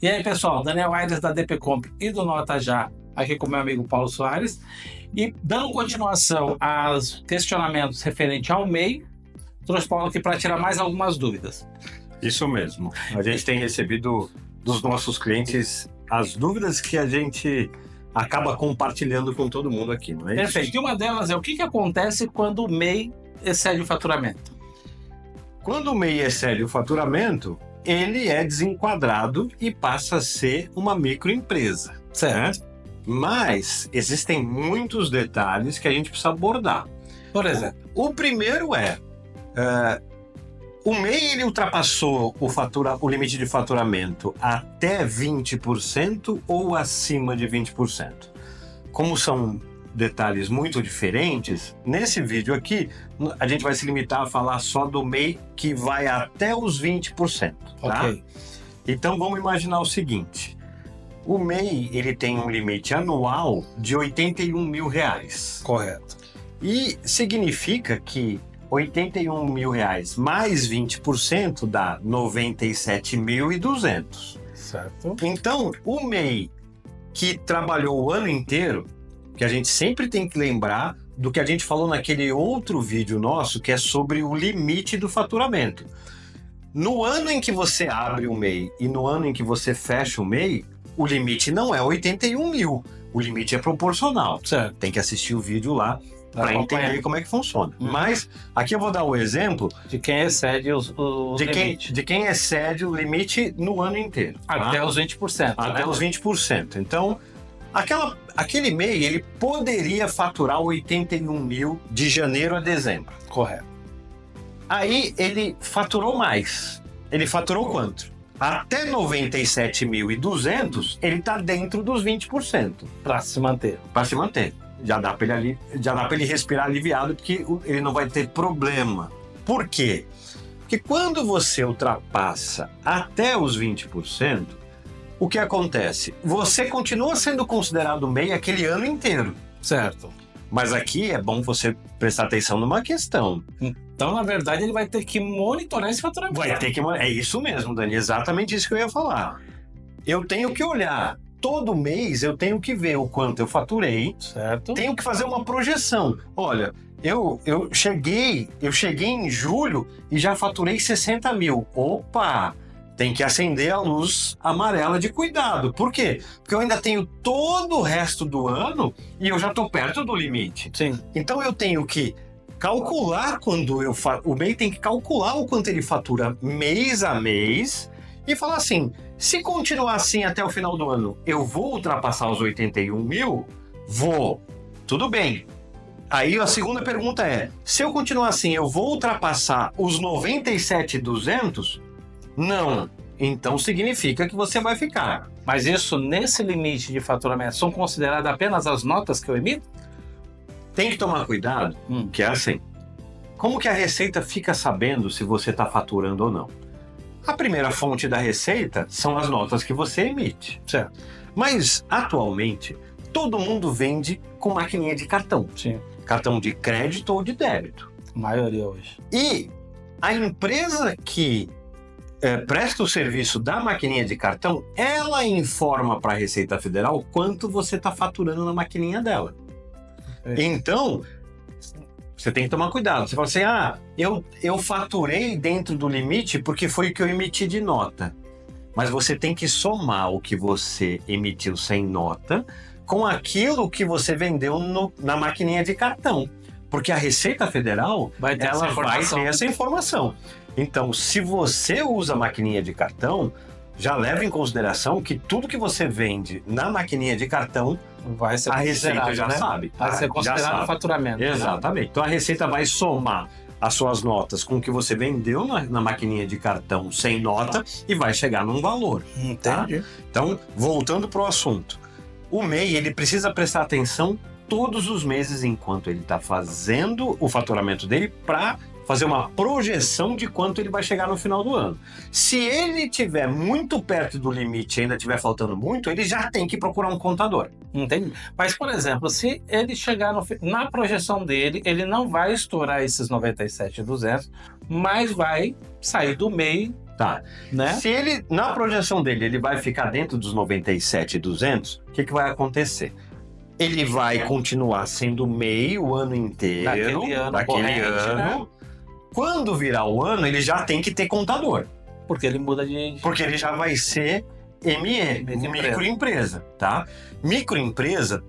E aí, pessoal, Daniel Aires da DPComp e do Nota Já, aqui com meu amigo Paulo Soares. E dando continuação aos questionamentos referentes ao MEI, trouxe o Paulo aqui para tirar mais algumas dúvidas. Isso mesmo. A gente tem recebido dos nossos clientes as dúvidas que a gente acaba compartilhando com todo mundo aqui, não é isso? Perfeito. E uma delas é o que acontece quando o MEI excede o faturamento? Quando o MEI excede o faturamento, ele é desenquadrado e passa a ser uma microempresa. Certo. Né? Mas existem muitos detalhes que a gente precisa abordar. Por exemplo? O primeiro é... o MEI ele ultrapassou o limite de faturamento até 20% ou acima de 20%. Como são detalhes muito diferentes, nesse vídeo aqui a gente vai se limitar a falar só do MEI que vai até os 20%. Tá? Ok. Então vamos imaginar o seguinte: o MEI ele tem um limite anual de R$81 mil. Correto. E significa que R$81 mil mais 20% dá 97.200. Certo. Então, o MEI que trabalhou o ano inteiro, que a gente sempre tem que lembrar do que a gente falou naquele outro vídeo nosso, que é sobre o limite do faturamento. No ano em que você abre o MEI e no ano em que você fecha o MEI, o limite não é 81 mil, o limite é proporcional. Certo. Tem que assistir o vídeo lá para entender como é que funciona. Mas aqui eu vou dar o exemplo de quem excede o limite. De quem excede o limite no ano inteiro. Até tá? os 20%. Até né? os 20%. Então, aquele MEI, ele poderia faturar 81 mil de janeiro a dezembro. Correto. Aí ele faturou mais. Ele faturou quanto? Até 97.200, ele está dentro dos 20%. Para se manter. Para se manter. Já dá para ele respirar aliviado, porque ele não vai ter problema. Por quê? Porque quando você ultrapassa até os 20%, o que acontece? Você continua sendo considerado MEI aquele ano inteiro. Certo. Mas aqui é bom você prestar atenção numa questão. Então, na verdade, ele vai ter que monitorar esse faturamento. Vai ter que... É isso mesmo, Dani. Exatamente isso que eu ia falar. Eu tenho que olhar. Todo mês eu tenho que ver o quanto eu faturei. Certo. Tenho que fazer uma projeção. Olha, eu cheguei em julho e já faturei 60 mil. Opa! Tem que acender a luz amarela de cuidado. Por quê? Porque eu ainda tenho todo o resto do ano e eu já estou perto do limite. Sim. Então eu tenho que calcular o MEI tem que calcular o quanto ele fatura mês a mês e falar assim, se continuar assim até o final do ano, eu vou ultrapassar os 81 mil? Vou. Tudo bem. Aí a segunda pergunta é, se eu continuar assim, eu vou ultrapassar os 97.200? Não. Então significa que você vai ficar. Mas isso, nesse limite de faturamento, são consideradas apenas as notas que eu emito? Tem que tomar cuidado, que é assim. Como que a Receita fica sabendo se você está faturando ou não? A primeira fonte da Receita são as notas que você emite. Certo. Mas, atualmente, todo mundo vende com maquininha de cartão. Sim. Cartão de crédito ou de débito. A maioria hoje. E a empresa que presta o serviço da maquininha de cartão, ela informa para a Receita Federal quanto você está faturando na maquininha dela. Então, você tem que tomar cuidado. Você fala assim, eu faturei dentro do limite porque foi o que eu emiti de nota. Mas você tem que somar o que você emitiu sem nota com aquilo que você vendeu na maquininha de cartão. Porque a Receita Federal vai ter essa informação. Então, se você usa a maquininha de cartão, já leva em consideração que tudo que você vende na maquininha de cartão, vai ser a Receita já sabe. Vai ser considerado faturamento. Exatamente. Né? Então a Receita vai somar as suas notas com o que você vendeu na maquininha de cartão sem nota e vai chegar num valor. Entendi. Tá? Então, voltando para o assunto. O MEI, ele precisa prestar atenção todos os meses enquanto ele está fazendo o faturamento dele para fazer uma projeção de quanto ele vai chegar no final do ano. Se ele estiver muito perto do limite e ainda estiver faltando muito, ele já tem que procurar um contador. Entendi. Mas, por exemplo, se ele chegar na projeção dele, ele não vai estourar esses 97.200, mas vai sair do MEI Tá. né? Se ele, na projeção dele, ele vai ficar dentro dos 97.200, o que vai acontecer? Ele vai continuar sendo MEI o ano inteiro, daquele ano. né? Quando virar o ano, ele já tem que ter contador, Porque ele muda de... porque ele já vai ser ME, microempresa, tá? Microempresa,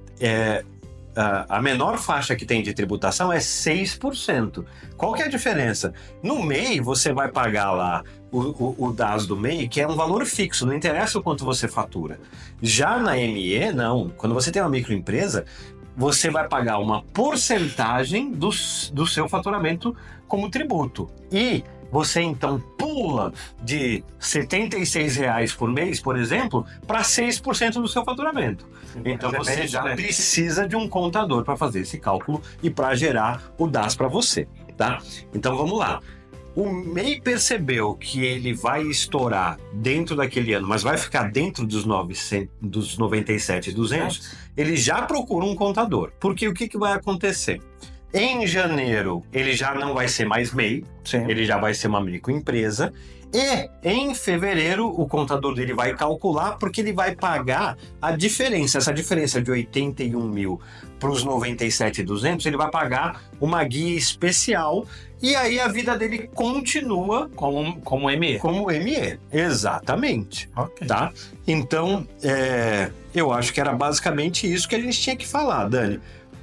a menor faixa que tem de tributação é 6%. Qual que é a diferença? No MEI, você vai pagar lá o DAS do MEI, que é um valor fixo, não interessa o quanto você fatura. Já na ME, não. Quando você tem uma microempresa, você vai pagar uma porcentagem do seu faturamento como tributo. E você então pula de R$ 76 por mês, por exemplo, para 6% do seu faturamento. Então você já precisa de um contador para fazer esse cálculo e para gerar o DAS para você, tá? Então vamos lá. O MEI percebeu que ele vai estourar dentro daquele ano, mas vai ficar dentro dos 97.200, ele já procura um contador. Porque o que vai acontecer? Em janeiro, ele já não vai ser mais MEI, ele já vai ser uma microempresa. E em fevereiro, o contador dele vai calcular, porque ele vai pagar a diferença. Essa diferença de 81 mil para os 97.200, ele vai pagar uma guia especial. E aí a vida dele continua como ME. Como ME, exatamente. Okay. Tá? Então, eu acho que era basicamente isso que a gente tinha que falar, Dani.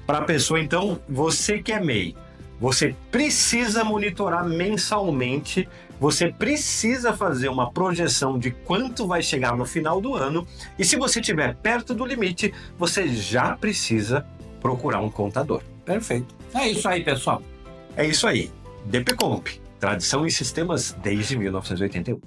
Para a pessoa, então, você que é MEI, você precisa monitorar mensalmente, você precisa fazer uma projeção de quanto vai chegar no final do ano, e se você estiver perto do limite, você já precisa procurar um contador. Perfeito. É isso aí, pessoal. É isso aí. DPComp, tradição em sistemas desde 1981.